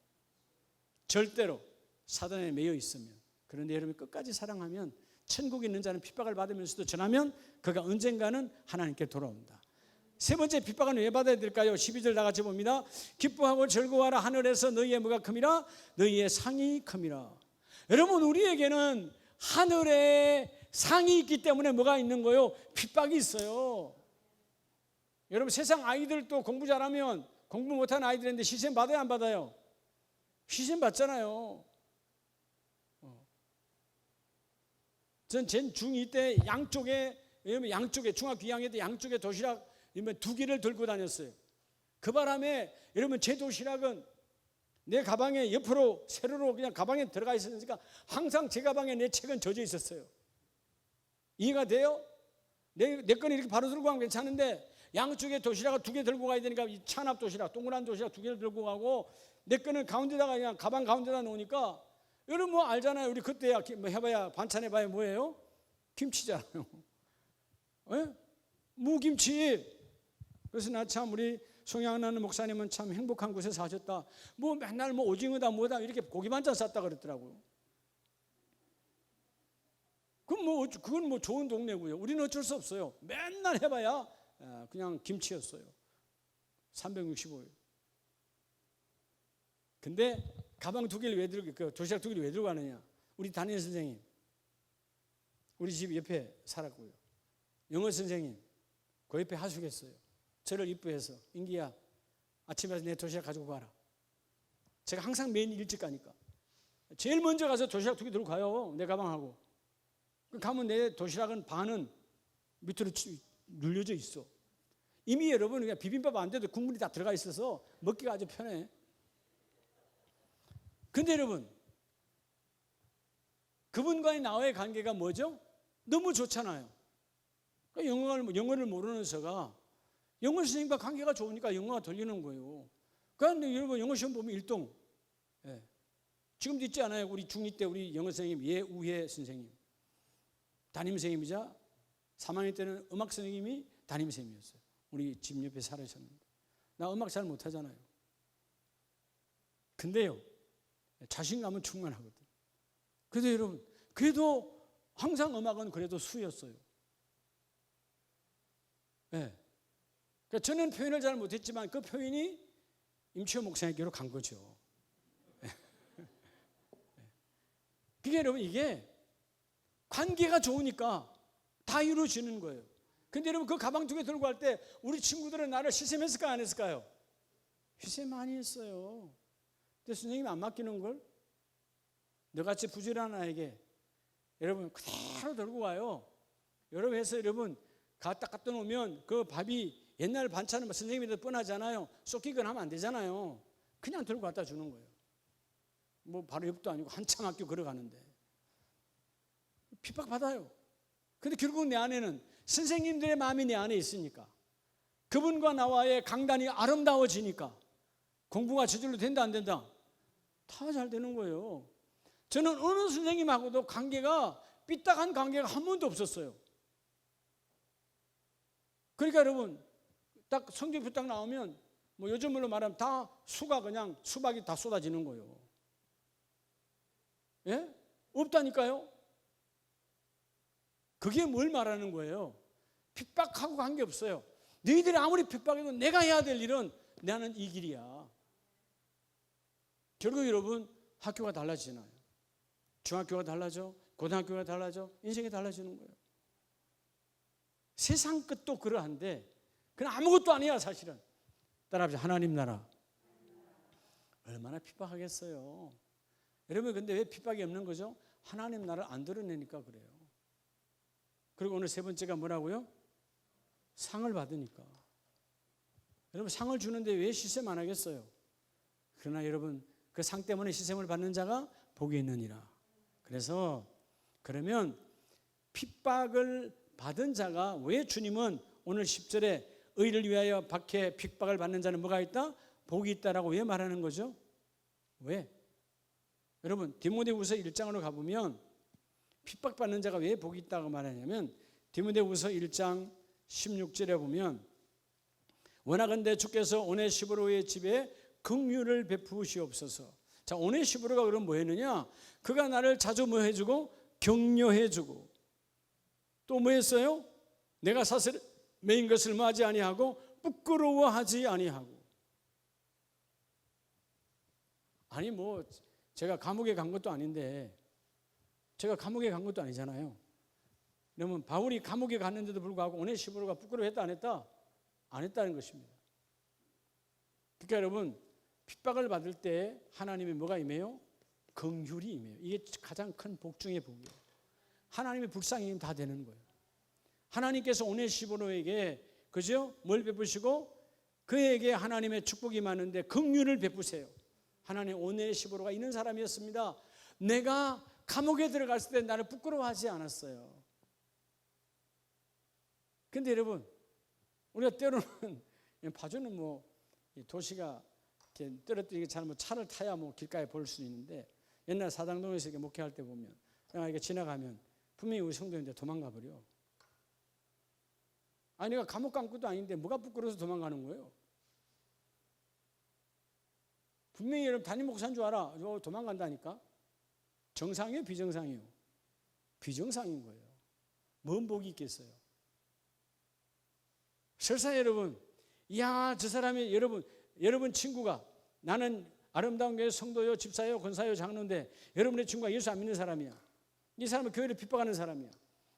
절대로 사단에 매여 있으면. 그런데 여러분이 끝까지 사랑하면, 천국에 있는 자는 핍박을 받으면서도 전하면 그가 언젠가는 하나님께 돌아온다. 세 번째 핍박은 왜 받아야 될까요? 12절 다 같이 봅니다. 기뻐하고 즐거워하라. 하늘에서 너희의 뭐가 큼이라? 너희의 상이 큼이라. 여러분 우리에게는 하늘에 상이 있기 때문에 뭐가 있는 거예요? 핍박이 있어요. 여러분 세상 아이들도 공부 잘하면, 공부 못하는 아이들인데 시샘 받아요 안 받아요? 시샘 받잖아요. 전 중2 때 양쪽에 중학교 2학년 때 양쪽에 도시락 2개를 들고 다녔어요. 그 바람에 여러분 제 도시락은 내 가방에 옆으로 세로로 그냥 가방에 들어가 있었으니까 항상 제 가방에 내 책은 젖어 있었어요. 이해가 돼요? 내 거는 이렇게 바로 들고 가면 괜찮은데 양쪽에 도시락을 2개 들고 가야 되니까 이 찬압 도시락, 동그란 도시락 2개를 들고 가고 내 거는 가운데다가 그냥 가방 가운데다 놓으니까 여러분 뭐 알잖아요. 우리 그때야 뭐 해봐야 반찬 해봐야 뭐예요? 김치잖아요. 예? 무김치. 그래서 나 참 우리 송양하는 목사님은 참 행복한 곳에 사셨다. 뭐 맨날 뭐 오징어다 뭐다 이렇게 고기 반찬 쌌다 그랬더라고요. 그건 뭐 좋은 동네고요. 우리는 어쩔 수 없어요. 맨날 해봐야 그냥 김치였어요. 365일. 근데 가방 2개를 왜 들고, 그 도시락 2개를 왜 들고 가느냐? 우리 담임 선생님, 우리 집 옆에 살았고요. 영어 선생님, 그 옆에 하숙했어요. 저를 이쁘해서 인기야, 아침에 내 도시락 가지고 가라. 제가 항상 매일 일찍 가니까 제일 먼저 가서 도시락 2개 들고 가요. 내 가방하고. 가면 내 도시락은 반은 밑으로 눌려져 있어. 이미 여러분 그냥 비빔밥 안 돼도 국물이 다 들어가 있어서 먹기가 아주 편해. 근데 여러분, 그분과의 나와의 관계가 뭐죠? 너무 좋잖아요. 영어를 모르는 저가 영어 선생님과 관계가 좋으니까 영어가 들리는 거예요. 그런데 여러분 영어 시험 보면 1등. 예. 지금도 있지 않아요? 우리 중2 때 우리 영어 선생님 예우혜 선생님. 담임 선생님이자 3학년 때는 음악 선생님이 담임 선생님이었어요. 우리 집 옆에 살으셨는데. 나 음악 잘 못하잖아요. 근데요, 자신감은 충만하거든. 그래서 여러분, 그래도 항상 음악은 그래도 수였어요. 네. 그러니까 저는 표현을 잘 못했지만 그 표현이 임치호 목사님께로 간 거죠. 그게 여러분 이게 관계가 좋으니까 다 이루어지는 거예요. 근데 여러분 그 가방 2개 들고 갈 때 우리 친구들은 나를 시샘했을까 안 했을까요? 시샘 많이 했어요. 근데 선생님이 안 맡기는 걸 너같이 부지런한 아이에게 여러분 그대로 들고 가요. 여러분 해서 여러분 딱 갖다 놓으면 그 밥이 옛날 반찬은 선생님이 뻔하잖아요. 쏟기거나 하면 안 되잖아요. 그냥 들고 갖다 주는 거예요. 뭐 바로 옆도 아니고 한참 학교 걸어가는데 핍박받아요. 근데 결국 내 안에는 선생님들의 마음이 내 안에 있으니까 그분과 나와의 강단이 아름다워지니까 공부가 저절로 된다 안 된다? 다 잘 되는 거예요. 저는 어느 선생님하고도 관계가 삐딱한 관계가 한 번도 없었어요. 그러니까 여러분 딱 성적표 딱 나오면 뭐 요즘으로 말하면 다 수가 그냥 수박이 다 쏟아지는 거예요. 예? 없다니까요. 그게 뭘 말하는 거예요? 핍박하고 관계없어요. 너희들이 아무리 핍박해도 내가 해야 될 일은 나는 이 길이야. 결국 여러분 학교가 달라지잖아요. 중학교가 달라져, 고등학교가 달라져, 인생이 달라지는 거예요. 세상 끝도 그러한데 그건 아무것도 아니야 사실은. 따라합시다. 하나님 나라 얼마나 핍박하겠어요. 여러분 근데 왜 핍박이 없는 거죠? 하나님 나라를 안 드러내니까 그래요. 그리고 오늘 3번째가 뭐라고요? 상을 받으니까. 여러분 상을 주는데 왜 시샘 안 하겠어요? 그러나 여러분 그 상 때문에 시샘을 받는 자가 복이 있느니라. 그래서 그러면 핍박을 받은 자가 왜 주님은 오늘 10절에 의를 위하여 박해 핍박을 받는 자는 뭐가 있다? 복이 있다라고 왜 말하는 거죠? 왜? 여러분 디모데후서 1장으로 가보면 핍박받는 자가 왜 복이 있다고 말하냐면 디모데후서 1장 16절에 보면 원하건대 주께서 오네시보로의 집에 긍휼을 베푸시옵소서. 자, 오네시보로가 그럼 뭐 했느냐? 그가 나를 자주 뭐 해주고 격려해주고 또 뭐 했어요? 내가 사슬 매인 것을 뭐 하지 아니하고 부끄러워하지 아니하고. 아니 뭐 제가 감옥에 간 것도 아닌데 제가 감옥에 간 것도 아니잖아요. 그러면 바울이 감옥에 갔는데도 불구하고 오네시보로가 부끄러워했다 안 했다? 안 했다는 것입니다. 그러니까 여러분 핍박을 받을 때 하나님의 뭐가 임해요? 긍휼이 임해요. 이게 가장 큰 복 중의 복이에요. 하나님의 불쌍히 다 되는 거예요. 하나님께서 오네시보로에게 그죠? 뭘 베푸시고 그에게 하나님의 축복이 많은데 긍휼을 베푸세요. 하나님 오네시보로가 있는 사람이었습니다. 내가 감옥에 들어갔을 때 나를 부끄러워하지 않았어요. 근데 여러분 우리가 때로는 파주는 뭐 도시가 이렇게 떨어뜨리기 잘못 차를 타야 뭐 길가에 볼 수 있는데 옛날 사당동에서 이렇게 목회할 때 보면 내가 이렇게 지나가면 분명히 우리 성도인데 도망가 버려. 아니 내가 감옥 간 것도 아닌데 뭐가 부끄러워서 도망가는 거예요? 분명히 여러분 담임 목사인 줄 알아. 도망간다니까. 정상이에요, 비정상이에요? 비정상인 거예요. 뭔 복이 있겠어요? 설사 여러분, 이야 저 사람이 여러분 친구가 나는 아름다운 교회 성도요, 집사요, 권사요, 장로인데 여러분의 친구가 예수 안 믿는 사람이야. 이 사람은 교회를 핍박하는 사람이야.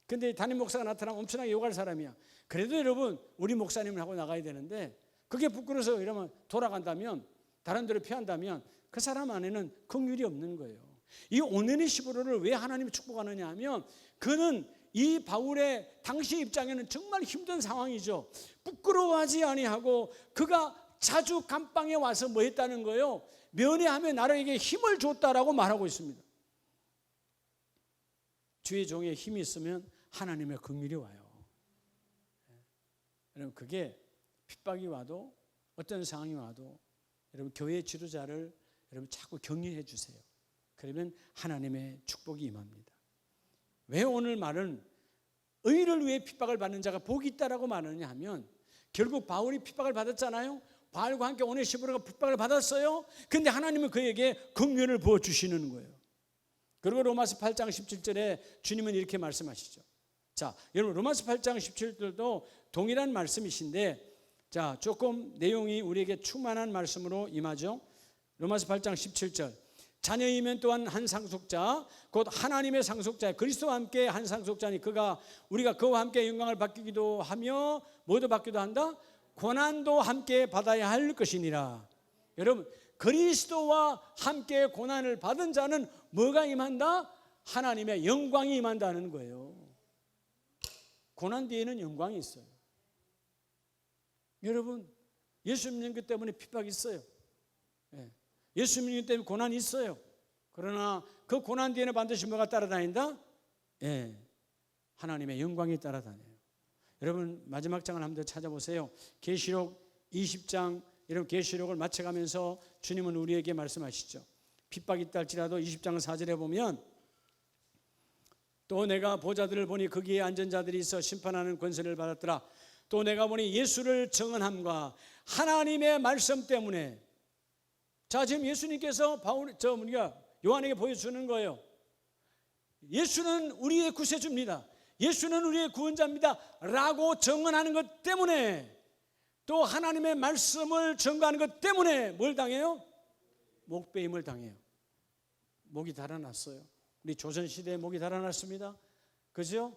근데 담임 목사가 나타나면 엄청나게 욕할 사람이야. 그래도 여러분 우리 목사님을 하고 나가야 되는데 그게 부끄러워서 이러면 돌아간다면 다른 데로 피한다면 그 사람 안에는 긍휼이 없는 거예요. 이 오네시포로를 왜 하나님이 축복하느냐 하면 그는 이 바울의 당시 입장에는 정말 힘든 상황이죠. 부끄러워하지 아니하고 그가 자주 감방에 와서 뭐 했다는 거예요? 면회하며 나에게 힘을 줬다라고 말하고 있습니다. 주의 종에 힘이 있으면 하나님의 긍휼이 와요. 여러분 그게 핍박이 와도 어떤 상황이 와도 여러분 교회 지도자를 여러분 자꾸 격려해 주세요. 그러면 하나님의 축복이 임합니다. 왜 오늘 말은 의를 위해 핍박을 받는 자가 복이 있다라고 말하느냐 하면 결국 바울이 핍박을 받았잖아요. 바울과 함께 오네시포로가 핍박을 받았어요. 근데 하나님은 그에게 긍휼을 부어 주시는 거예요. 그리고 로마서 8장 17절에 주님은 이렇게 말씀하시죠. 자, 여러분 로마서 8장 17절도 동일한 말씀이신데 자, 조금 내용이 우리에게 충만한 말씀으로 임하죠. 로마서 8장 17절. 자녀이면 또한 한 상속자 곧 하나님의 상속자 그리스도와 함께 한 상속자니 우리가 그와 함께 영광을 받기도 하며 뭐도 받기도 한다? 고난도 함께 받아야 할 것이니라. 여러분 그리스도와 함께 고난을 받은 자는 뭐가 임한다? 하나님의 영광이 임한다는 거예요. 고난 뒤에는 영광이 있어요. 여러분 예수 믿는 것 때문에 핍박이 있어요. 예수 믿는 것 때문에 고난이 있어요. 그러나 그 고난 뒤에는 반드시 뭐가 따라다닌다? 하나님의 영광이 따라다녀요. 여러분 마지막 장을 한번 더 찾아보세요. 계시록 20장 여러분 계시록을 맞춰가면서 주님은 우리에게 말씀하시죠. 핍박이 있다 할지라도 20장 4절에 보면 또 내가 보좌들을 보니 거기에 앉은 자들이 있어 심판하는 권세를 받았더라. 또 내가 보니 예수를 증언함과 하나님의 말씀 때문에 자 지금 예수님께서 우리가 요한에게 보여주는 거예요. 예수는 우리의 구세주입니다. 예수는 우리의 구원자입니다 라고 증언하는 것 때문에 또 하나님의 말씀을 증거하는 것 때문에 뭘 당해요? 목배임을 당해요. 목이 달아났어요. 우리 조선시대에 목이 달아났습니다. 그죠?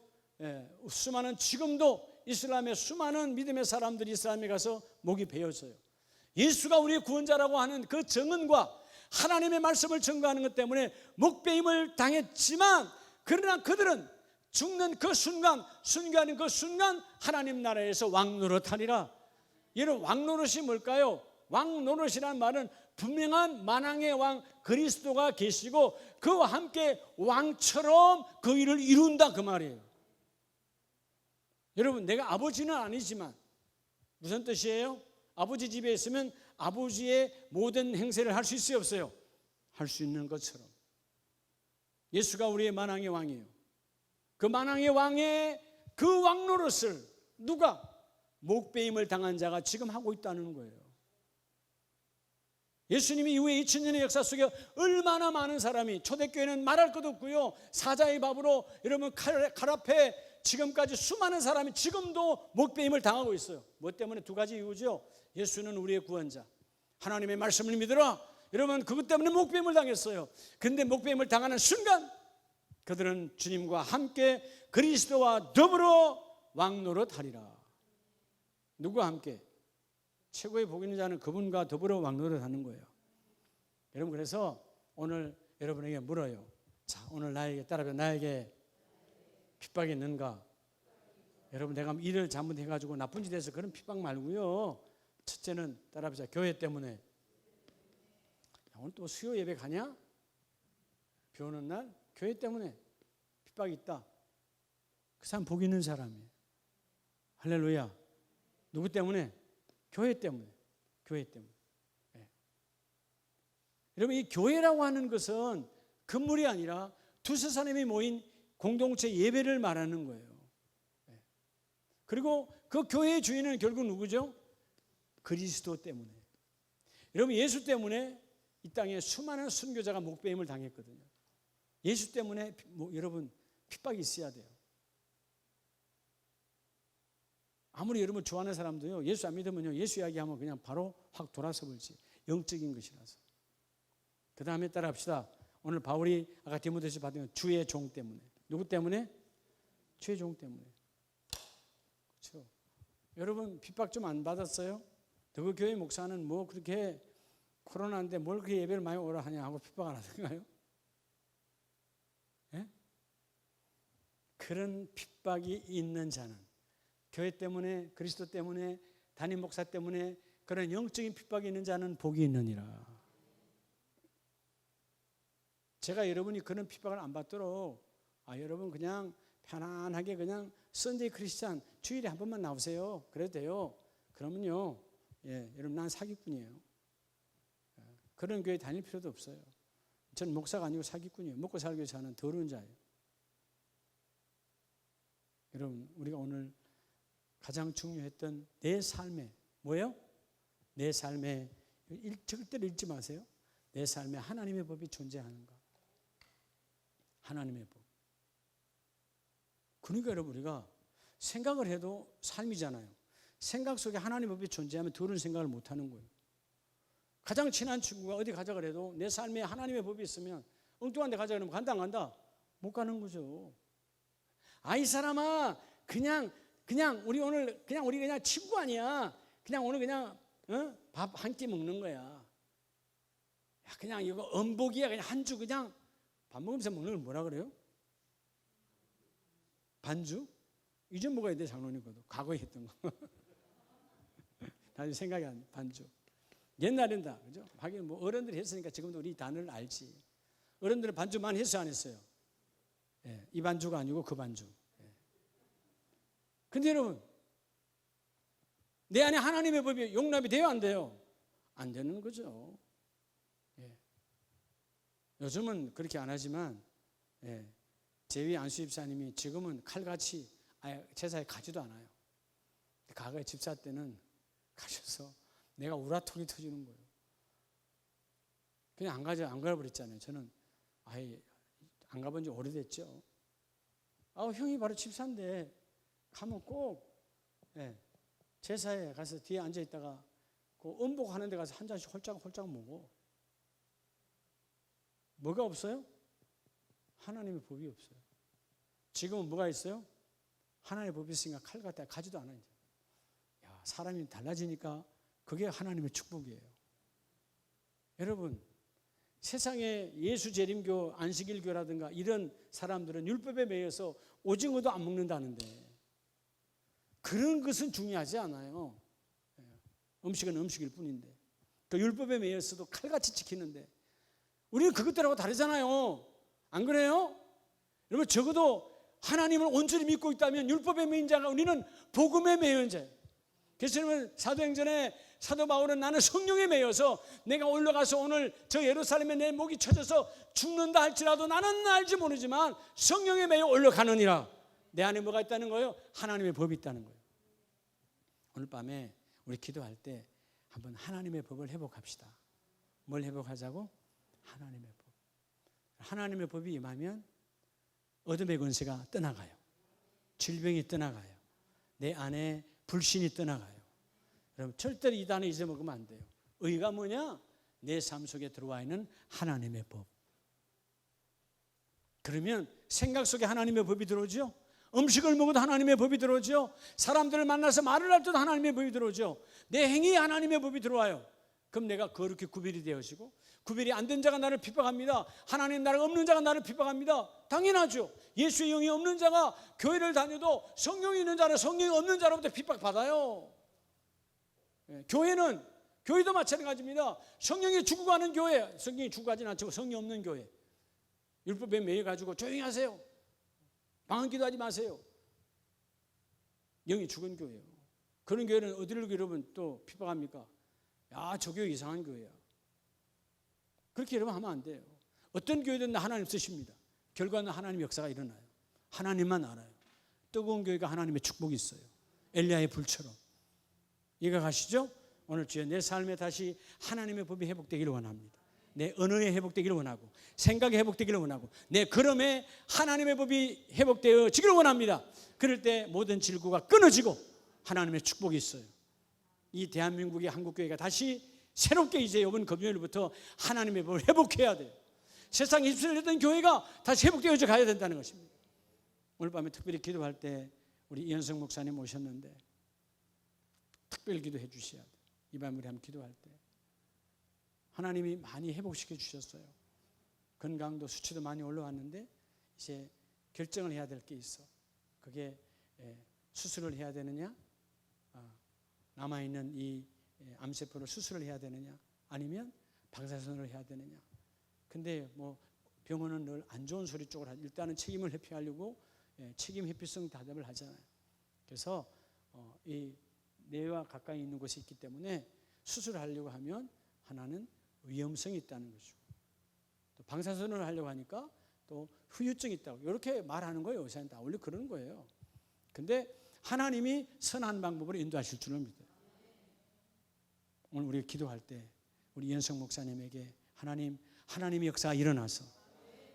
수많은 지금도 이슬람의 수많은 믿음의 사람들이 이슬람에 가서 목이 베어져요. 예수가 우리의 구원자라고 하는 그 증언과 하나님의 말씀을 증거하는 것 때문에 목배임을 당했지만 그러나 그들은 죽는 그 순간 순교하는 그 순간 하나님 나라에서 왕노릇하리라. 여러분 왕노릇이 뭘까요? 왕노릇이란 말은 분명한 만왕의 왕 그리스도가 계시고 그와 함께 왕처럼 그 일을 이룬다 그 말이에요. 여러분 내가 아버지는 아니지만 무슨 뜻이에요? 아버지 집에 있으면 아버지의 모든 행세를 할 수 있어요 없어요? 할 수 있는 것처럼 예수가 우리의 만왕의 왕이에요. 그 만왕의 왕의 그 왕노릇을 누가? 목배임을 당한 자가 지금 하고 있다는 거예요. 예수님이 이후에 2000년의 역사 속에 얼마나 많은 사람이 초대교회는 말할 것도 없고요. 사자의 밥으로 여러분 칼 앞에 지금까지 수많은 사람이 지금도 목배임을 당하고 있어요. 뭐 때문에? 두 가지 이유죠. 예수는 우리의 구원자. 하나님의 말씀을 믿으라. 여러분 그것 때문에 목배임을 당했어요. 근데 목배임을 당하는 순간 그들은 주님과 함께 그리스도와 더불어 왕노릇하리라. 누구와 함께? 최고의 복 있는 자는 그분과 더불어 왕노릇하는 거예요. 여러분 그래서 오늘 여러분에게 물어요. 자 오늘 나에게 핍박이 있는가? 여러분 내가 일을 잘못해가지고 나쁜 짓 해서 그런 핍박 말고요. 첫째는 따라합시다. 교회 때문에. 오늘 또 수요 예배 가냐? 비 오는 날 교회 때문에 핍박이 있다. 그 사람 복 있는 사람이에요. 할렐루야. 누구 때문에? 교회 때문에. 교회 때문에. 예. 여러분, 이 교회라고 하는 것은 건물이 아니라 두세 사람이 모인 공동체 예배를 말하는 거예요. 예. 그리고 그 교회의 주인은 결국 누구죠? 그리스도 때문에. 여러분, 예수 때문에 이 땅에 수많은 순교자가 목배임을 당했거든요. 예수 때문에 여러분 핍박이 있어야 돼요. 아무리 여러분 좋아하는 사람도요, 예수 안 믿으면요, 예수 이야기하면 그냥 바로 확 돌아서 볼지. 영적인 것이라서. 그 다음에 따라합시다. 오늘 바울이 아까 디모데서 받은 주의 종 때문에. 누구 때문에? 주의 종 때문에. 그렇죠. 여러분 핍박 좀 안 받았어요? 그 교회 목사는 뭐 그렇게 코로나인데 뭘 그렇게 예배를 많이 오라 하냐 하고 핍박 안 하던가요? 예? 그런 핍박이 있는 자는 교회 때문에, 그리스도 때문에, 담임 목사 때문에 그런 영적인 핍박이 있는 자는 복이 있느니라. 제가 여러분이 그런 핍박을 안 받도록 여러분 그냥 편안하게 그냥 선데이 크리스찬 주일에 한 번만 나오세요. 그래도 돼요. 그러면요, 여러분 난 사기꾼이에요. 그런 교회 다닐 필요도 없어요. 저는 목사가 아니고 사기꾼이에요. 먹고 살기 위해서 하는 더러운 자예요. 여러분, 우리가 오늘 가장 중요했던 내 삶에 뭐예요? 내 삶에 절대로 읽지 마세요. 내 삶에 하나님의 법이 존재하는가? 하나님의 법. 그러니까 여러분 우리가 생각을 해도 삶이잖아요. 생각 속에 하나님의 법이 존재하면 더러운 생각을 못하는 거예요. 가장 친한 친구가 어디 가자 그래도 내 삶에 하나님의 법이 있으면 엉뚱한 데 가자 그러면 간다 안 간다? 못 가는 거죠. 이 사람아 그냥 우리 오늘 그냥 우리 그냥 친구 아니야. 그냥 오늘 그냥 밥 한 끼 먹는 거야. 그냥 이거 음복이야. 그냥 한 주 그냥 밥 먹으면서 먹는 걸 뭐라 그래요? 반주? 이전 먹어야 돼 장로님거든. 과거에 했던 거. 나중에 생각이 안 반주. 옛날엔 다 그죠? 하긴 뭐 어른들이 했으니까 지금도 우리 단어를 알지. 어른들은 반주 많이 했어요 안 했어요? 예, 이 반주가 아니고 그 반주. 근데 여러분, 내 안에 하나님의 법이 용납이 돼요, 안 돼요? 안 되는 거죠. 예. 요즘은 그렇게 안 하지만, 제위 안수 집사님이 지금은 칼같이 제사에 가지도 않아요. 과거에 집사 때는 가셔서 내가 우라통이 터지는 거예요. 그냥 안 가버렸잖아요. 저는 아예 안 가본 지 오래됐죠. 형이 바로 집사인데 가면 꼭 제사에 가서 뒤에 앉아 있다가 그 음복하는 데 가서 한 잔씩 홀짝홀짝 먹어. 뭐가 없어요? 하나님의 법이 없어요. 지금은 뭐가 있어요? 하나님의 법이 있으니까 칼 갖다 가지도 않아요. 사람이 달라지니까 그게 하나님의 축복이에요. 여러분, 세상에 예수재림교, 안식일교라든가 이런 사람들은 율법에 매여서 오징어도 안 먹는다는데 그런 것은 중요하지 않아요. 음식은 음식일 뿐인데 그 율법에 매여서도 칼같이 지키는데 우리는 그것들하고 다르잖아요. 안 그래요? 여러분 적어도 하나님을 온전히 믿고 있다면 율법에 매인 자가 우리는 복음에 매인 자예요. 그래서 여러분 사도행전에 사도 바울은 나는 성령에 매여서 내가 올라가서 오늘 저 예루살렘에 내 목이 쳐져서 죽는다 할지라도 나는 알지 모르지만 성령에 매여 올라가느니라. 내 안에 뭐가 있다는 거예요? 하나님의 법이 있다는 거예요. 오늘 밤에 우리 기도할 때 한번 하나님의 법을 회복합시다. 뭘 회복하자고? 하나님의 법. 하나님의 법이 임하면 어둠의 권세가 떠나가요. 질병이 떠나가요. 내 안에 불신이 떠나가요. 여러분 절대로 이 단어 잊어먹으면 안 돼요. 의가 뭐냐? 내 삶 속에 들어와 있는 하나님의 법. 그러면 생각 속에 하나님의 법이 들어오죠. 음식을 먹어도 하나님의 법이 들어오죠. 사람들을 만나서 말을 할 때도 하나님의 법이 들어오죠. 내 행위에 하나님의 법이 들어와요. 그럼 내가 거룩히 구별이 되어지고 구별이 안 된 자가 나를 핍박합니다. 하나님 나라 없는 자가 나를 핍박합니다. 당연하죠. 예수의 영이 없는 자가 교회를 다녀도 성령이 있는 자는 성령이 없는 자로부터 핍박받아요. 교회도 마찬가지입니다. 성령이 죽어가는 교회, 성령이 죽어가진 않지만 성령 없는 교회. 율법에 매여가지고 조용히 하세요. 방언 기도하지 마세요. 영이 죽은 교회예요. 그런 교회는 어디를 여러분 또 핍박합니까? 야, 저 교회 이상한 교회야. 그렇게 여러분 하면 안 돼요. 어떤 교회든 하나님 쓰십니다. 결과는 하나님의 역사가 일어나요. 하나님만 알아요. 뜨거운 교회가 하나님의 축복이 있어요. 엘리야의 불처럼. 이해가 가시죠? 오늘 주여 내 삶에 다시 하나님의 법이 회복되기를 원합니다. 내 언어에 회복되기를 원하고 생각에 회복되기를 원하고 내 걸음에 하나님의 법이 회복되어지기를 원합니다. 그럴 때 모든 질구가 끊어지고 하나님의 축복이 있어요. 이 대한민국의 한국교회가 다시 새롭게 이제 이번 금요일부터 하나님의 법을 회복해야 돼요. 세상 20세를 했던 교회가 다시 회복되어져 가야 된다는 것입니다. 오늘 밤에 특별히 기도할 때 우리 이현석 목사님 오셨는데 특별 기도해 주셔야 돼요. 이 밤에 우리 한번 기도할 때 하나님이 많이 회복시켜 주셨어요. 건강도 수치도 많이 올라왔는데 이제 결정을 해야 될 게 있어. 그게 수술을 해야 되느냐, 남아있는 이 암세포를 수술을 해야 되느냐, 아니면 방사선을 해야 되느냐. 근데 뭐 병원은 늘 안 좋은 소리 쪽을 하죠. 일단은 책임을 회피하려고 책임 회피성 대답을 하잖아요. 그래서 이 뇌와 가까이 있는 곳이 있기 때문에 수술을 하려고 하면 하나는 위험성이 있다는 것이고, 또 방사선을 하려고 하니까 또 후유증이 있다고 이렇게 말하는 거예요. 의사는 다 원래 그러는 거예요. 근데 하나님이 선한 방법으로 인도하실 줄을 믿어요. 오늘 우리가 기도할 때 우리 이현석 목사님에게 하나님의 역사가 일어나서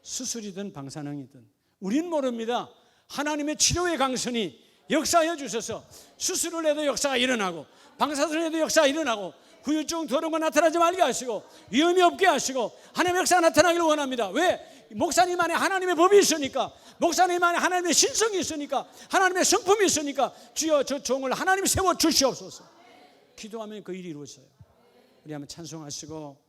수술이든 방사능이든 우리는 모릅니다. 하나님의 치료의 강선이 역사해 주셔서 수술을 해도 역사가 일어나고 방사선을 해도 역사가 일어나고 후유증 더러운 거 나타나지 말게 하시고 위험이 없게 하시고 하나님의 역사가 나타나기를 원합니다. 왜? 목사님 안에 하나님의 법이 있으니까, 목사님 안에 하나님의 신성이 있으니까, 하나님의 성품이 있으니까 주여 저 종을 하나님 세워 주시옵소서. 기도하면 그 일이 이루어져요. 우리 한번 찬송하시고